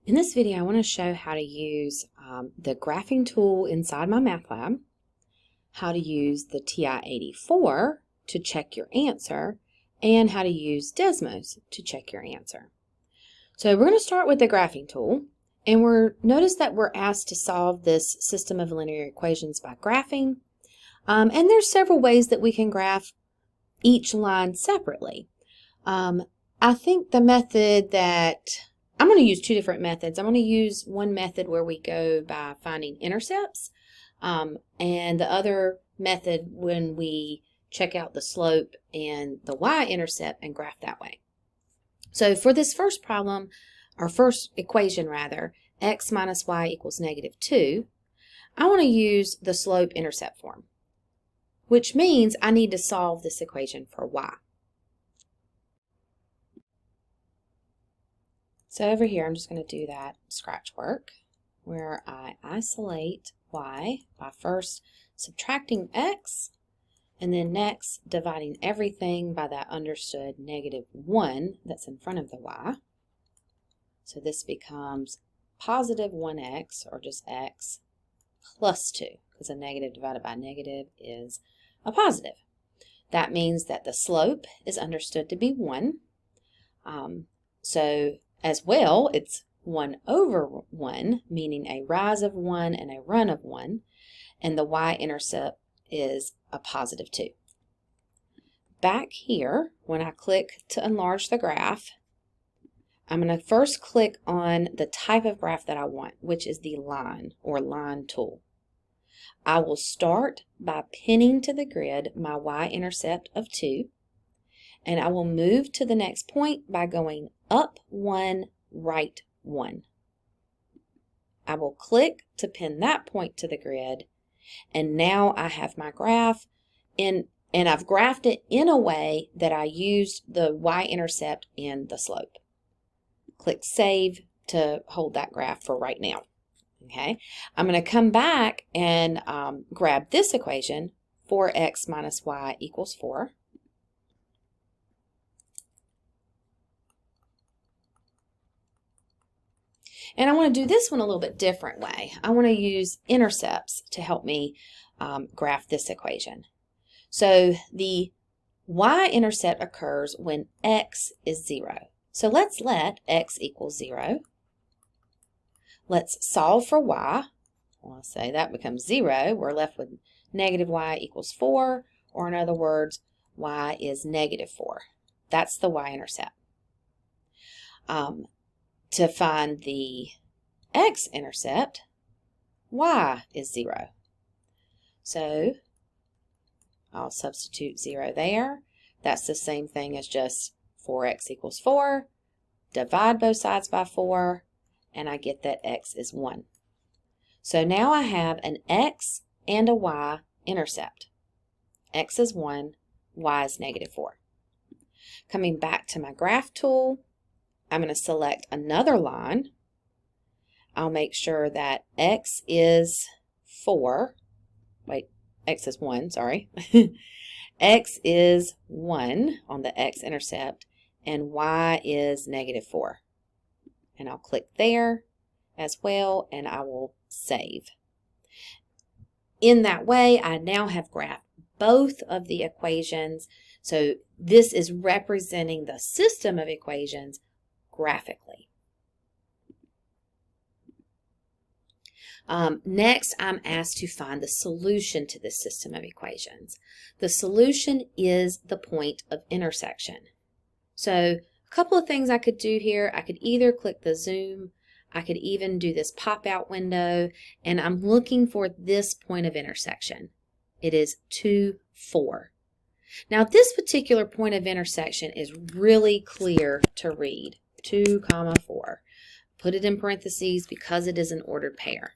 In this video, I want to show how to use the graphing tool inside MyMathLab, how to use the TI-84 to check your answer, and how to use Desmos to check your answer. So we're going to start with the graphing tool, and notice that we're asked to solve this system of linear equations by graphing, and there's several ways that we can graph each line separately. I think the method that I'm going to use two different methods. I'm going to use one method where we go by finding intercepts, and the other method when we check out the slope and the y-intercept and graph that way. So for this first problem, or first equation rather, x minus y equals -2, I want to use the slope-intercept form, which means I need to solve this equation for y. So over here, I'm just going to do that scratch work where I isolate y by first subtracting x and then next dividing everything by that understood -1 that's in front of the y. So this becomes positive 1x, or just x, plus 2, because a negative divided by negative is a positive. That means that the slope is understood to be 1. So as well, it's 1 over 1, meaning a rise of 1 and a run of 1, and the y-intercept is a positive 2. Back here, when I click to enlarge the graph, I'm going to first click on the type of graph that I want, which is the line or line tool. I will start by pinning to the grid my y-intercept of 2, and I will move to the next point by going up 1, right 1. I will click to pin that point to the grid, and now I have my graph, and I've graphed it in a way that I used the y-intercept and the slope. Click Save to hold that graph for right now. Okay, I'm going to come back and grab this equation, 4x minus y equals 4. And I want to do this one a little bit different way. I want to use intercepts to help me graph this equation. So the y-intercept occurs when x is 0. So let's let x equal 0. Let's solve for y. Well, I'll say that becomes 0. We're left with negative y equals 4, or in other words, y is -4. That's the y-intercept. To find the x-intercept, y is 0. So I'll substitute 0 there. That's the same thing as just 4x equals 4. Divide both sides by 4, and I get that x is 1. So now I have an x and a y-intercept. X is 1, y is -4. Coming back to my graph tool, I'm going to select another line. I'll make sure that x is 4. Wait, x is 1, sorry. X is 1 on the x-intercept, and y is -4. And I'll click there as well, and I will save. In that way, I now have graphed both of the equations. So this is representing the system of equations graphically. Next, I'm asked to find the solution to this system of equations. The solution is the point of intersection. So a couple of things I could do here. I could either click the zoom, I could even do this pop-out window, and I'm looking for this point of intersection. It is 2, 4. Now this particular point of intersection is really clear to read. 2, 4. Put it in parentheses because it is an ordered pair.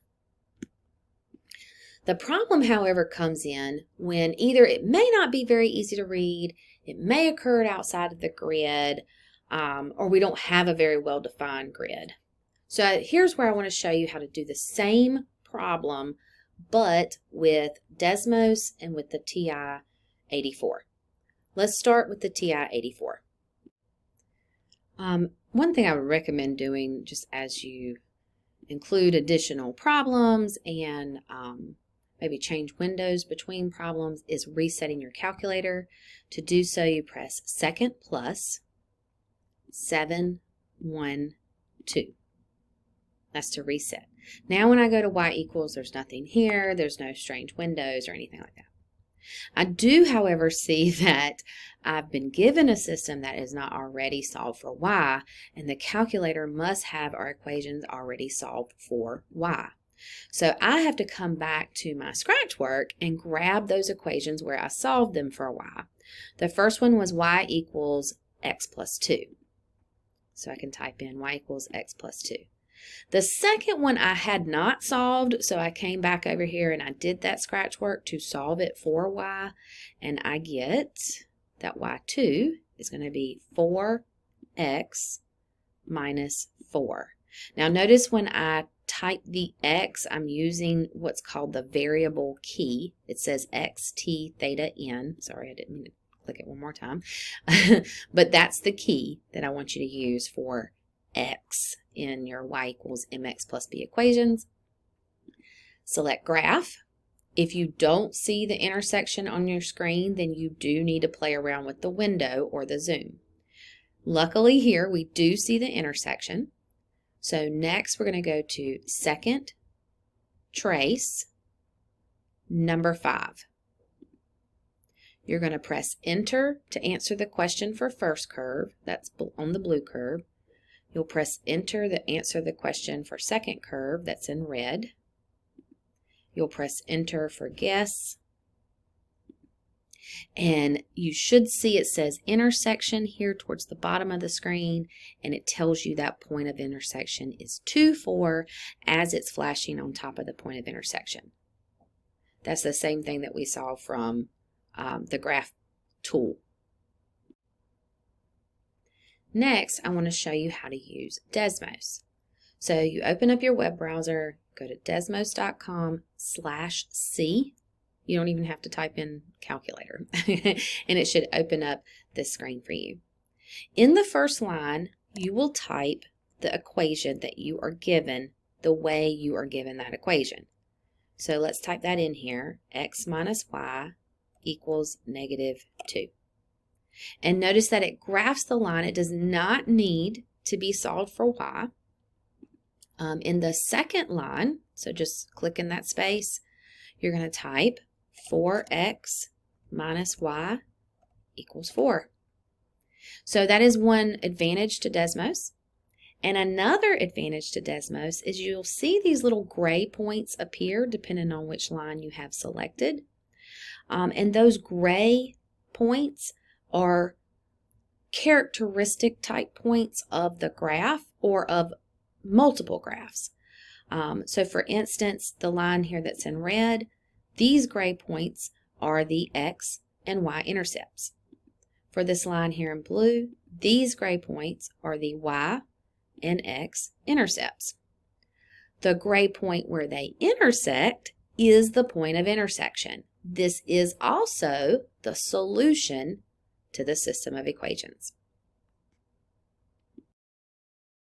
The problem, however, comes in when either it may not be very easy to read, it may occur outside of the grid, or we don't have a very well-defined grid. So here's where I want to show you how to do the same problem, but with Desmos and with the TI-84. Let's start with the TI-84. One thing I would recommend doing just as you include additional problems and maybe change windows between problems is resetting your calculator. To do so, you press second plus 712. That's to reset. Now when I go to y equals, there's nothing here. There's no strange windows or anything like that. I do, however, see that I've been given a system that is not already solved for y, and the calculator must have our equations already solved for y. So I have to come back to my scratch work and grab those equations where I solved them for y. The first one was y equals x plus 2. So I can type in y equals x plus 2. The second one I had not solved, so I came back over here and I did that scratch work to solve it for y, and I get that y2 is going to be 4x minus 4. Now notice when I type the x, I'm using what's called the variable key. It says xt theta n. Sorry, I didn't mean to click it one more time. But that's the key that I want you to use for x in your y equals mx plus b equations. Select graph. If you don't see the intersection on your screen, then you do need to play around with the window or the zoom. Luckily here we do see the intersection. So next we're going to go to second trace number 5. You're going to press enter to answer the question for first curve. That's on the blue curve. You'll press enter to answer the question for second curve, that's in red. You'll press enter for guess. And you should see it says intersection here towards the bottom of the screen, and it tells you that point of intersection is 2, 4 as it's flashing on top of the point of intersection. That's the same thing that we saw from the graph tool. Next, I want to show you how to use Desmos. So you open up your web browser, go to desmos.com/c. You don't even have to type in calculator, and it should open up this screen for you. In the first line, you will type the equation that you are given the way you are given that equation. So let's type that in here, x minus y equals -2. And notice that it graphs the line. It does not need to be solved for y. In the second line, so just click in that space, you're going to type 4x minus y equals 4. So that is one advantage to Desmos. And another advantage to Desmos is you'll see these little gray points appear depending on which line you have selected. And those gray points are characteristic type points of the graph or of multiple graphs. So for instance, the line here that's in red, these gray points are the x and y intercepts. For this line here in blue, these gray points are the y and x intercepts. The gray point where they intersect is the point of intersection. This is also the solution to the system of equations.